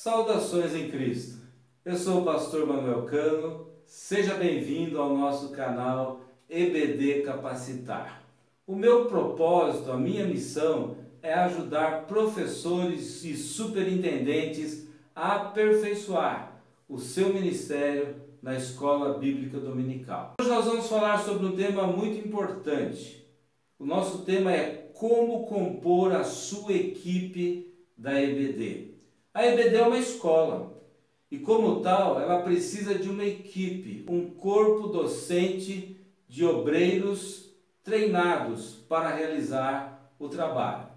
Saudações em Cristo. Eu sou o pastor Manuel Cano. Seja bem-vindo ao nosso canal EBD Capacitar. O meu propósito, a minha missão é ajudar professores e superintendentes a aperfeiçoar o seu ministério na Escola Bíblica Dominical. Hoje nós vamos falar sobre um tema muito importante. O nosso tema é como compor a sua equipe da EBD. A EBD é uma escola e, como tal, ela precisa de uma equipe, um corpo docente de obreiros treinados para realizar o trabalho.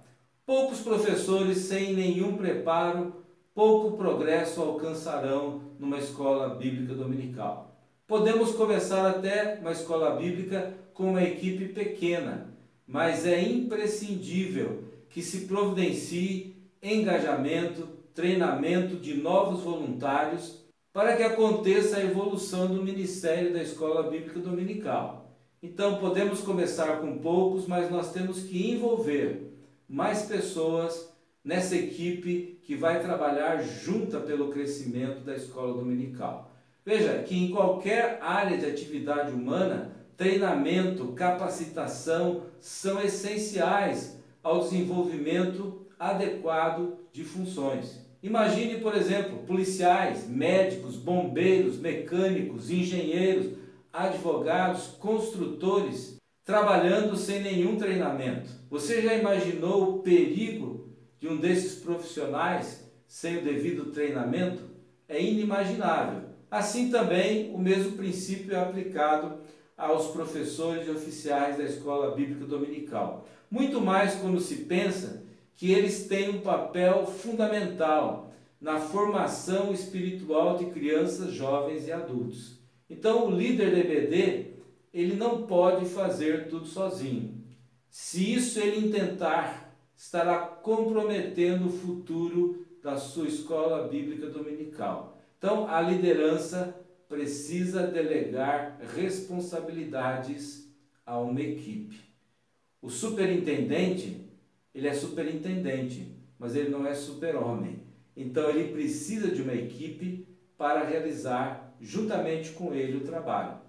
Poucos professores sem nenhum preparo, pouco progresso alcançarão numa escola bíblica dominical. Podemos começar até uma escola bíblica com uma equipe pequena, mas é imprescindível que se providencie engajamento, treinamento de novos voluntários para que aconteça a evolução do ministério da Escola Bíblica Dominical. Então podemos começar com poucos, mas nós temos que envolver mais pessoas nessa equipe que vai trabalhar junta pelo crescimento da Escola Dominical. Veja que em qualquer área de atividade humana, treinamento, capacitação são essenciais ao desenvolvimento adequado de funções. Imagine, por exemplo, policiais, médicos, bombeiros, mecânicos, engenheiros, advogados, construtores trabalhando sem nenhum treinamento. Você já imaginou o perigo de um desses profissionais sem o devido treinamento? É inimaginável. Assim também o mesmo princípio é aplicado aos professores e oficiais da Escola Bíblica Dominical. Muito mais quando se pensa que eles têm um papel fundamental na formação espiritual de crianças, jovens e adultos. Então, o líder da EBD, ele não pode fazer tudo sozinho. Se isso ele intentar, estará comprometendo o futuro da sua escola bíblica dominical. Então, a liderança precisa delegar responsabilidades a uma equipe. O superintendente, ele é superintendente, mas ele não é super-homem. Então ele precisa de uma equipe para realizar juntamente com ele o trabalho.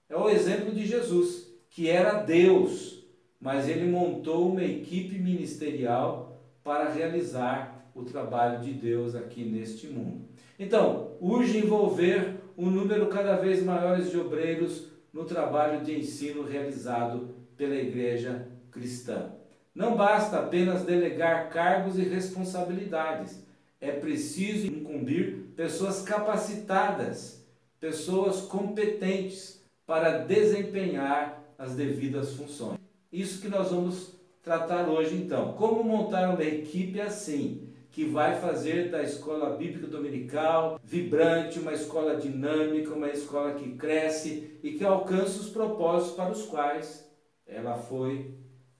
É o exemplo de Jesus, que era Deus, mas ele montou uma equipe ministerial para realizar o trabalho de Deus aqui neste mundo. Então, urge envolver um número cada vez maior de obreiros no trabalho de ensino realizado pela igreja cristã. Não basta apenas delegar cargos e responsabilidades. É preciso incumbir pessoas capacitadas, pessoas competentes para desempenhar as devidas funções. Isso que nós vamos tratar hoje então. Como montar uma equipe assim, que vai fazer da Escola Bíblica Dominical vibrante, uma escola dinâmica, uma escola que cresce e que alcança os propósitos para os quais ela foi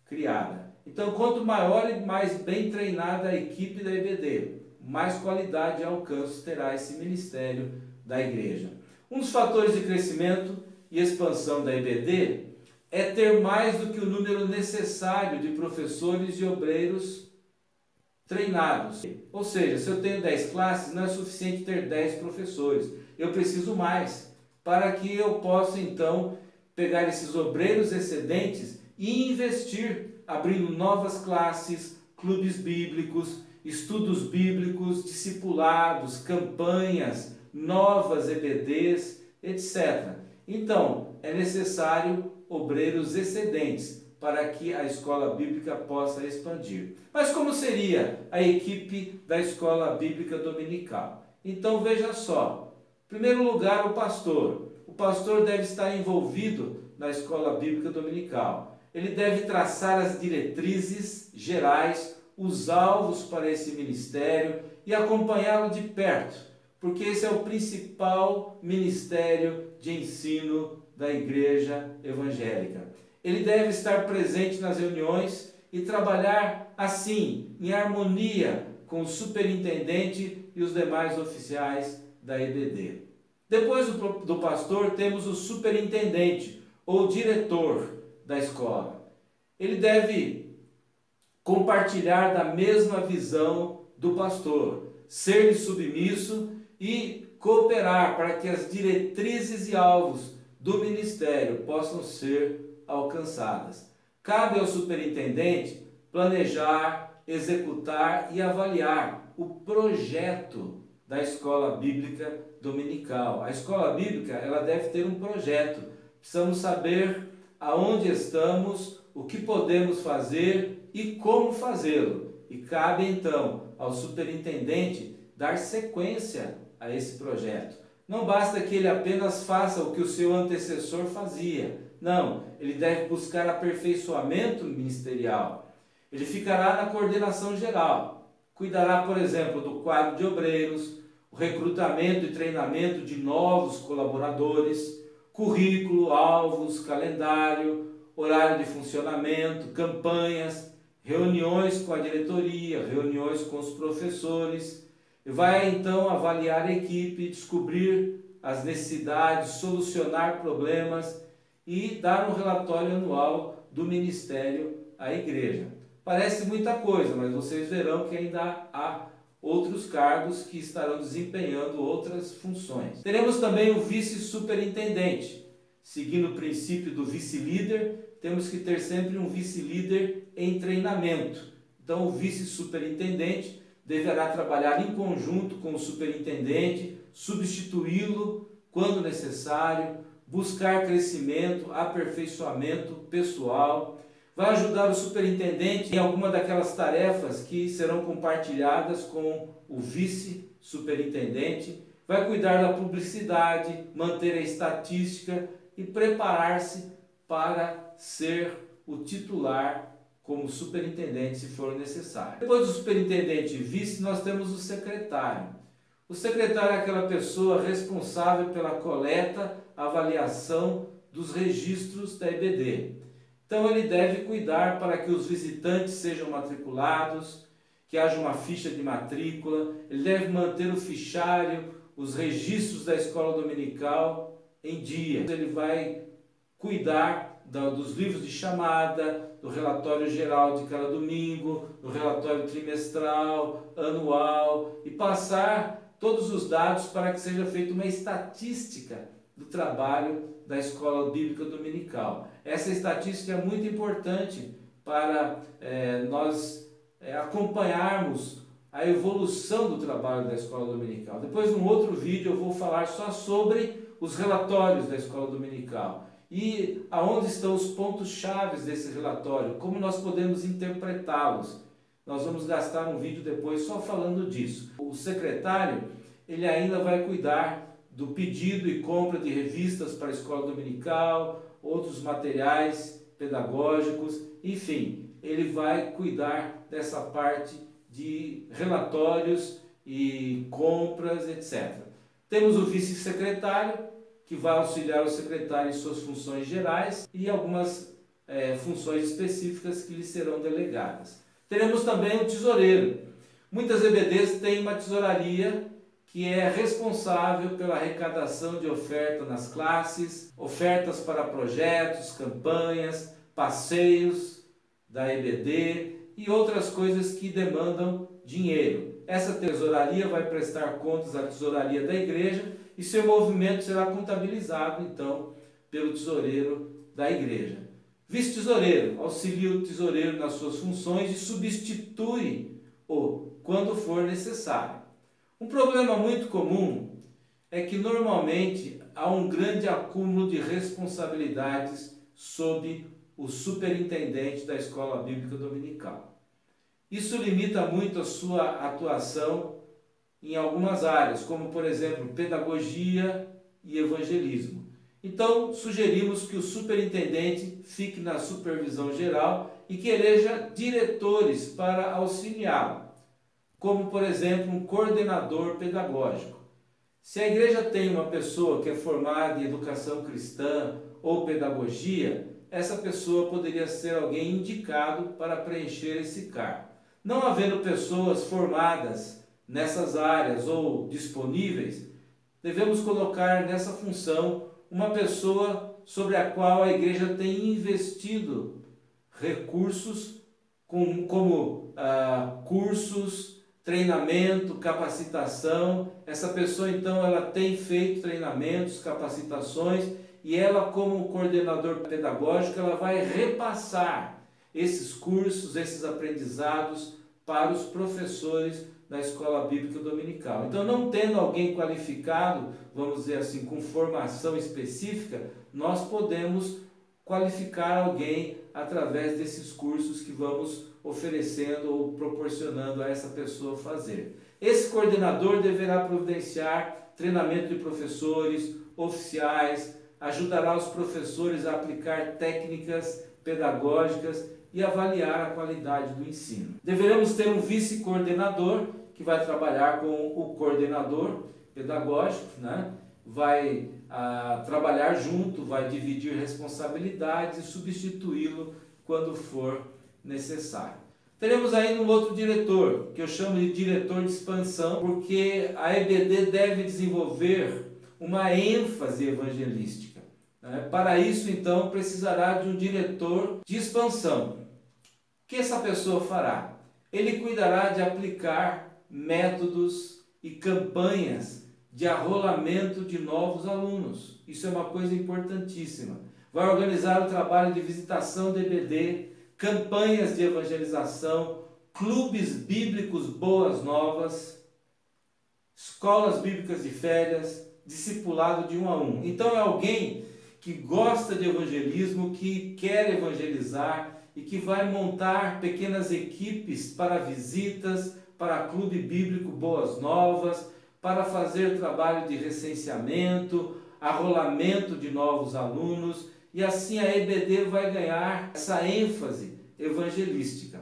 criada. Então, quanto maior e mais bem treinada a equipe da EBD, mais qualidade e alcance terá esse ministério da igreja. Um dos fatores de crescimento e expansão da EBD é ter mais do que o número necessário de professores e obreiros treinados. Ou seja, se eu tenho 10 classes, não é suficiente ter 10 professores. Eu preciso mais para que eu possa, então, pegar esses obreiros excedentes e investir abrindo novas classes, clubes bíblicos, estudos bíblicos, discipulados, campanhas, novas EBDs, etc. Então, é necessário obreiros excedentes para que a escola bíblica possa expandir. Mas como seria a equipe da escola bíblica dominical? Então, veja só. Em primeiro lugar, o pastor. O pastor deve estar envolvido na escola bíblica dominical. Ele deve traçar as diretrizes gerais, os alvos para esse ministério e acompanhá-lo de perto, porque esse é o principal ministério de ensino da igreja evangélica. Ele deve estar presente nas reuniões e trabalhar assim, em harmonia com o superintendente e os demais oficiais da EBD. Depois do pastor, temos o superintendente ou diretor da escola. Ele deve compartilhar da mesma visão do pastor. ser submisso e cooperar para que as diretrizes e alvos do ministério possam ser alcançadas. Cabe ao superintendente planejar, executar e avaliar o projeto da escola bíblica dominical. A escola bíblica, ela deve ter um projeto. Precisamos saber aonde estamos, o que podemos fazer e como fazê-lo. E cabe então ao superintendente dar sequência a esse projeto. Não basta que ele apenas faça o que o seu antecessor fazia. Não, ele deve buscar aperfeiçoamento ministerial. Ele ficará na coordenação geral. Cuidará, por exemplo, do quadro de obreiros, o recrutamento e treinamento de novos colaboradores, currículo, alvos, calendário, horário de funcionamento, campanhas, reuniões com a diretoria, reuniões com os professores. Vai então avaliar a equipe, descobrir as necessidades, solucionar problemas e dar um relatório anual do ministério à igreja. Parece muita coisa, mas vocês verão que ainda há outros cargos que estarão desempenhando outras funções. Teremos também o vice-superintendente. Seguindo o princípio do vice-líder, temos que ter sempre um vice-líder em treinamento. Então, o vice-superintendente deverá trabalhar em conjunto com o superintendente, substituí-lo quando necessário, buscar crescimento, aperfeiçoamento pessoal. Vai ajudar o superintendente em alguma daquelas tarefas que serão compartilhadas com o vice-superintendente. Vai cuidar da publicidade, manter a estatística e preparar-se para ser o titular como superintendente, se for necessário. Depois do superintendente e vice, nós temos o secretário. O secretário é aquela pessoa responsável pela coleta, avaliação dos registros da EBD. Então ele deve cuidar para que os visitantes sejam matriculados, que haja uma ficha de matrícula, ele deve manter o fichário, os registros da escola dominical em dia. Ele vai cuidar dos livros de chamada, do relatório geral de cada domingo, do relatório trimestral, anual e passar todos os dados para que seja feita uma estatística do trabalho da escola bíblica dominical. Essa estatística é muito importante para nós acompanharmos a evolução do trabalho da escola dominical. Depois, num outro vídeo, eu vou falar só sobre os relatórios da escola dominical e aonde estão os pontos-chave desse relatório, como nós podemos interpretá-los. Nós vamos gastar um vídeo depois só falando disso. O secretário, ele ainda vai cuidar do pedido e compra de revistas para a escola dominical, outros materiais pedagógicos, enfim, ele vai cuidar dessa parte de relatórios e compras, etc. Temos o vice-secretário, que vai auxiliar o secretário em suas funções gerais e algumas funções específicas que lhe serão delegadas. Teremos também o tesoureiro. Muitas EBDs têm uma tesouraria que é responsável pela arrecadação de oferta nas classes, ofertas para projetos, campanhas, passeios da EBD e outras coisas que demandam dinheiro. Essa tesouraria vai prestar contas à tesouraria da igreja e seu movimento será contabilizado, então, pelo tesoureiro da igreja. Vice-tesoureiro auxilia o tesoureiro nas suas funções e substitui-o quando for necessário. Um problema muito comum é que normalmente há um grande acúmulo de responsabilidades sob o superintendente da escola bíblica dominical. Isso limita muito a sua atuação em algumas áreas, como por exemplo pedagogia e evangelismo. Então sugerimos que o superintendente fique na supervisão geral e que eleja diretores para auxiliá-lo, como por exemplo um coordenador pedagógico. Se a igreja tem uma pessoa que é formada em educação cristã ou pedagogia, essa pessoa poderia ser alguém indicado para preencher esse cargo. Não havendo pessoas formadas nessas áreas ou disponíveis, devemos colocar nessa função uma pessoa sobre a qual a igreja tem investido recursos como cursos, treinamento, capacitação. Essa pessoa então ela tem feito treinamentos, capacitações, e ela, como coordenador pedagógico, ela vai repassar esses cursos, esses aprendizados para os professores da Escola Bíblica Dominical. Então, não tendo alguém qualificado, vamos dizer assim, com formação específica, nós podemos qualificar alguém através desses cursos que vamos oferecendo ou proporcionando a essa pessoa fazer. Esse coordenador deverá providenciar treinamento de professores, oficiais, ajudará os professores a aplicar técnicas pedagógicas e avaliar a qualidade do ensino. Deveremos ter um vice-coordenador que vai trabalhar com o coordenador pedagógico, né? Vai trabalhar junto, vai dividir responsabilidades e substituí-lo quando for necessário. Teremos ainda um outro diretor, que eu chamo de diretor de expansão, porque a EBD deve desenvolver uma ênfase evangelística. Para isso, então, precisará de um diretor de expansão. O que essa pessoa fará? Ele cuidará de aplicar métodos e campanhas de arrolamento de novos alunos. Isso é uma coisa importantíssima. Vai organizar o trabalho de visitação do EBD, campanhas de evangelização, clubes bíblicos boas novas, escolas bíblicas de férias, discipulado de 1 a 1. Então é alguém que gosta de evangelismo, que quer evangelizar e que vai montar pequenas equipes para visitas, para clube bíblico boas novas, para fazer trabalho de recenseamento, arrolamento de novos alunos, e assim a EBD vai ganhar essa ênfase evangelística.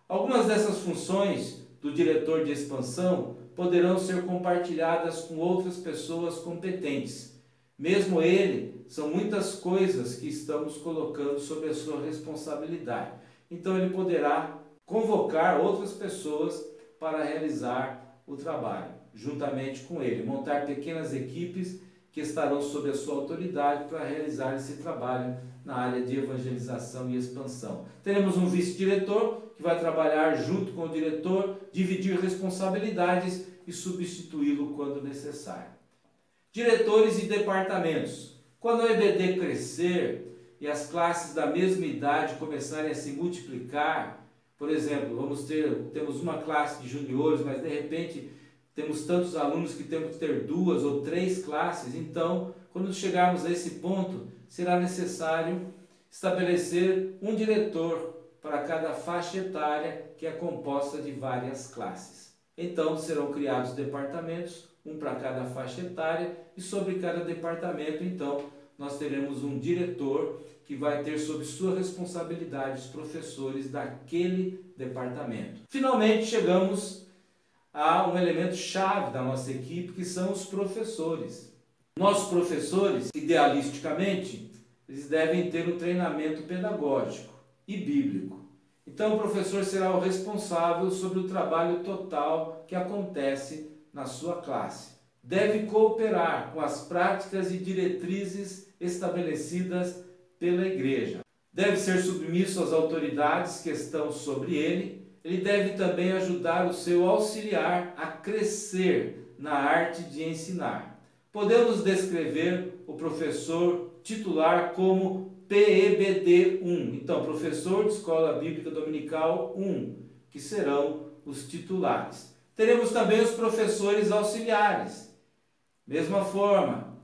Algumas dessas funções do diretor de expansão poderão ser compartilhadas com outras pessoas competentes. Mesmo ele, são muitas coisas que estamos colocando sob a sua responsabilidade. Então ele poderá convocar outras pessoas para realizar o trabalho, juntamente com ele, montar pequenas equipes que estarão sob a sua autoridade para realizar esse trabalho na área de evangelização e expansão. Teremos um vice-diretor que vai trabalhar junto com o diretor, dividir responsabilidades e substituí-lo quando necessário. Diretores e departamentos. Quando a EBD crescer e as classes da mesma idade começarem a se multiplicar, por exemplo, temos uma classe de juniores, mas de repente temos tantos alunos que temos que ter 2 ou 3 classes, então, quando chegarmos a esse ponto, será necessário estabelecer um diretor para cada faixa etária que é composta de várias classes. Então, serão criados departamentos, um para cada faixa etária, e sobre cada departamento, então, nós teremos um diretor que vai ter sob sua responsabilidade os professores daquele departamento. Finalmente, chegamos a um elemento chave da nossa equipe, que são os professores. Nossos professores, idealisticamente, eles devem ter um treinamento pedagógico e bíblico. Então, o professor será o responsável sobre o trabalho total que acontece na sua classe. Deve cooperar com as práticas e diretrizes estabelecidas pela igreja. Deve ser submisso às autoridades que estão sobre ele. Ele deve também ajudar o seu auxiliar a crescer na arte de ensinar. Podemos descrever o professor titular como PEBD 1. Então, professor de Escola Bíblica Dominical 1, que serão os titulares. Teremos também os professores auxiliares. Mesma forma,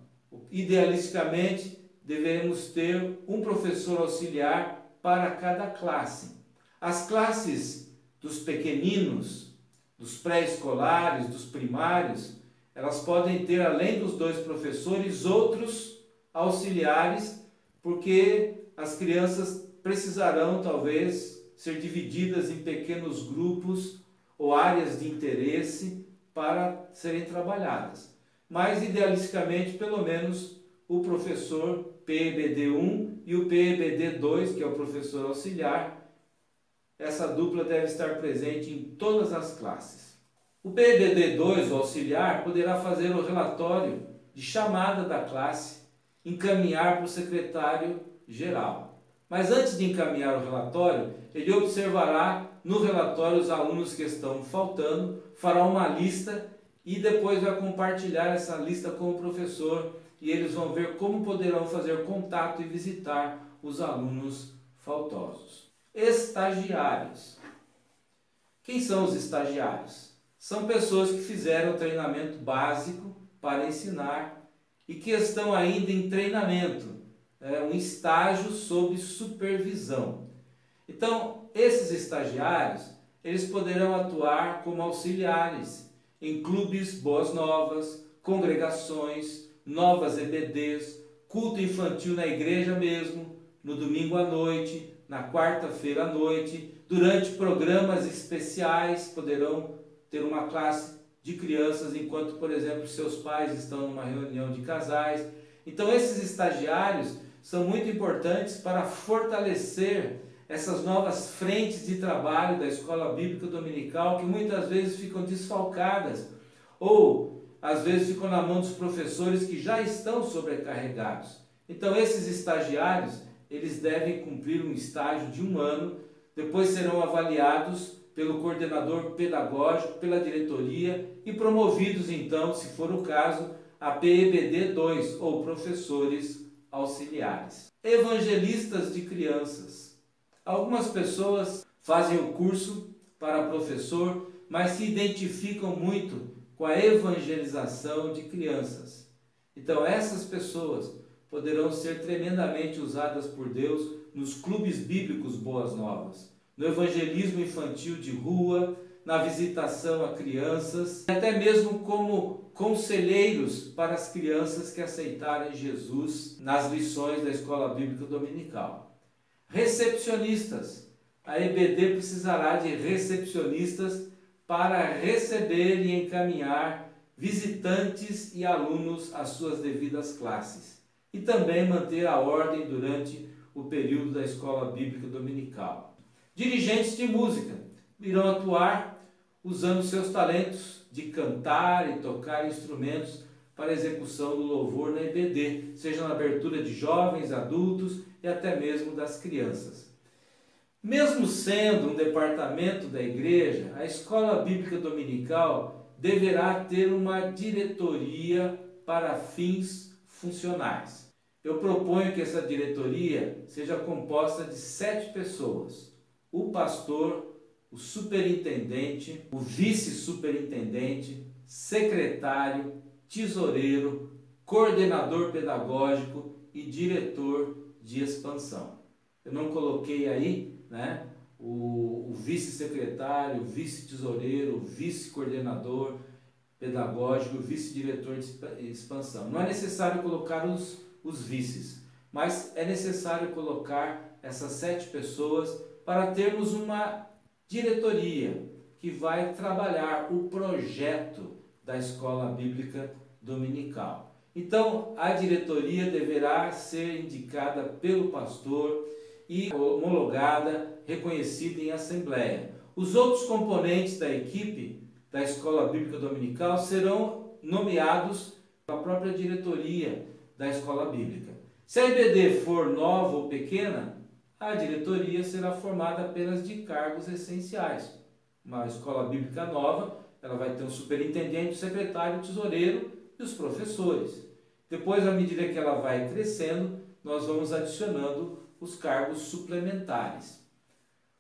idealisticamente, devemos ter um professor auxiliar para cada classe. As classes dos pequeninos, dos pré-escolares, dos primários, elas podem ter, além dos 2 professores, outros auxiliares, porque as crianças precisarão, talvez, ser divididas em pequenos grupos ou áreas de interesse para serem trabalhadas. Mas, idealisticamente, pelo menos, o professor PEBD1 e o PEBD2, que é o professor auxiliar, essa dupla deve estar presente em todas as classes. O PEBD2, o auxiliar, poderá fazer o relatório de chamada da classe, encaminhar para o secretário-geral. Mas antes de encaminhar o relatório, ele observará no relatório os alunos que estão faltando, fará uma lista e depois vai compartilhar essa lista com o professor e eles vão ver como poderão fazer contato e visitar os alunos faltosos. Estagiários. Quem são os estagiários? São pessoas que fizeram treinamento básico para ensinar e que estão ainda em treinamento, um estágio sob supervisão. Então, esses estagiários, eles poderão atuar como auxiliares em clubes Boas Novas, congregações, novas EBDs, culto infantil na igreja mesmo, no domingo à noite, na quarta-feira à noite, durante programas especiais, poderão ter uma classe de crianças enquanto, por exemplo, seus pais estão numa reunião de casais. Então, esses estagiários são muito importantes para fortalecer essas novas frentes de trabalho da escola bíblica dominical que muitas vezes ficam desfalcadas ou às vezes ficam na mão dos professores que já estão sobrecarregados. Então esses estagiários, eles devem cumprir um estágio de 1 ano, depois serão avaliados pelo coordenador pedagógico, pela diretoria e promovidos então, se for o caso, a PEBD 2 ou professores auxiliares. Evangelistas de crianças. Algumas pessoas fazem o curso para professor, mas se identificam muito com a evangelização de crianças. Então essas pessoas poderão ser tremendamente usadas por Deus nos clubes bíblicos Boas Novas, no evangelismo infantil de rua, na visitação a crianças, até mesmo como conselheiros para as crianças que aceitarem Jesus nas lições da escola bíblica dominical. Recepcionistas. A EBD precisará de recepcionistas para receber e encaminhar visitantes e alunos às suas devidas classes e também manter a ordem durante o período da escola bíblica dominical. Dirigentes de música irão atuar usando seus talentos de cantar e tocar instrumentos para a execução do louvor na EBD, seja na abertura de jovens, adultos e até mesmo das crianças. Mesmo sendo um departamento da igreja, a escola bíblica dominical deverá ter uma diretoria para fins funcionais. Eu proponho que essa diretoria seja composta de 7 pessoas: o pastor, o superintendente, o vice-superintendente, secretário, tesoureiro, coordenador pedagógico e diretor de expansão. Eu não coloquei aí, o vice-secretário, o vice-tesoureiro, o vice-coordenador pedagógico, o vice-diretor de expansão. Não é necessário colocar os vices, mas é necessário colocar essas 7 pessoas para termos uma diretoria que vai trabalhar o projeto da escola bíblica dominical. Então, a diretoria deverá ser indicada pelo pastor e homologada, reconhecida em assembleia. Os outros componentes da equipe da escola bíblica dominical serão nomeados pela própria diretoria da escola bíblica. Se a EBD for nova ou pequena, a diretoria será formada apenas de cargos essenciais. Uma escola bíblica nova, ela vai ter um superintendente, um secretário, um tesoureiro e os professores. Depois, à medida que ela vai crescendo, nós vamos adicionando os cargos suplementares.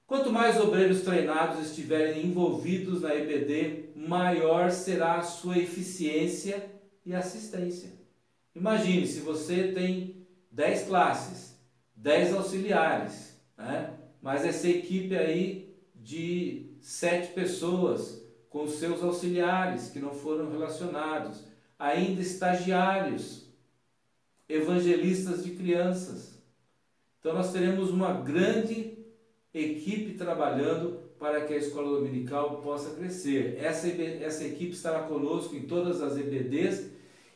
Quanto mais obreiros treinados estiverem envolvidos na EBD, maior será a sua eficiência e assistência. Imagine, se você tem 10 classes, 10 auxiliares, mas essa equipe aí de 7 pessoas com seus auxiliares que não foram relacionados, ainda estagiários, evangelistas de crianças. Então nós teremos uma grande equipe trabalhando para que a escola dominical possa crescer. Essa equipe estará conosco em todas as EBDs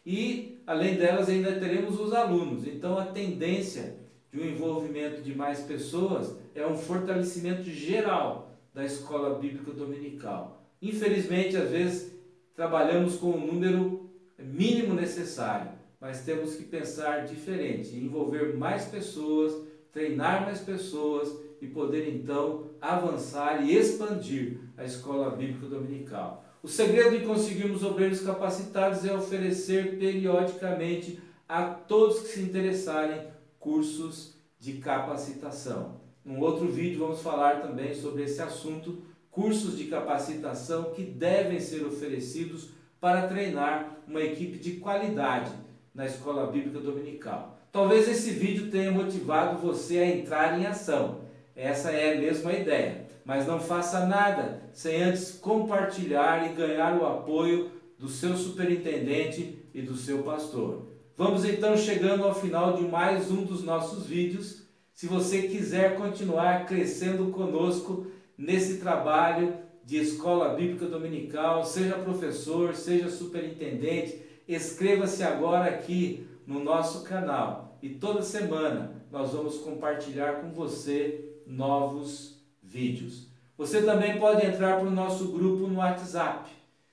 e, além delas, ainda teremos os alunos. Então a tendência de um envolvimento de mais pessoas é um fortalecimento geral da escola bíblica dominical. Infelizmente, às vezes, trabalhamos com o número mínimo necessário, mas temos que pensar diferente, envolver mais pessoas, treinar mais pessoas e poder então avançar e expandir a escola bíblica dominical. O segredo de conseguirmos obreiros capacitados é oferecer periodicamente a todos que se interessarem cursos de capacitação. Num outro vídeo vamos falar também sobre esse assunto, cursos de capacitação que devem ser oferecidos para treinar uma equipe de qualidade na escola bíblica dominical. Talvez esse vídeo tenha motivado você a entrar em ação. Essa é mesmo a ideia. Mas não faça nada sem antes compartilhar e ganhar o apoio do seu superintendente e do seu pastor. Vamos então chegando ao final de mais um dos nossos vídeos. Se você quiser continuar crescendo conosco nesse trabalho de escola bíblica dominical, seja professor, seja superintendente, inscreva-se agora aqui no nosso canal e toda semana nós vamos compartilhar com você novos vídeos. Você também pode entrar para o nosso grupo no WhatsApp.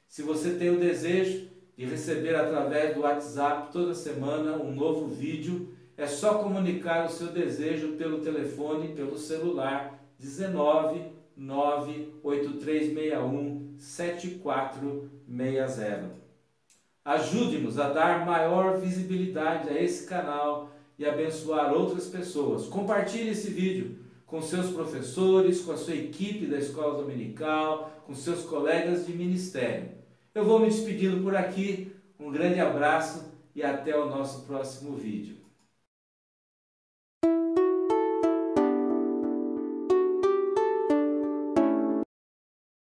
Se você tem o desejo de receber através do WhatsApp toda semana um novo vídeo, é só comunicar o seu desejo pelo telefone, pelo celular 19 98361 7460. Ajude-nos a dar maior visibilidade a esse canal e abençoar outras pessoas. Compartilhe esse vídeo com seus professores, com a sua equipe da escola dominical, com seus colegas de ministério. Eu vou me despedindo por aqui. Um grande abraço e até o nosso próximo vídeo.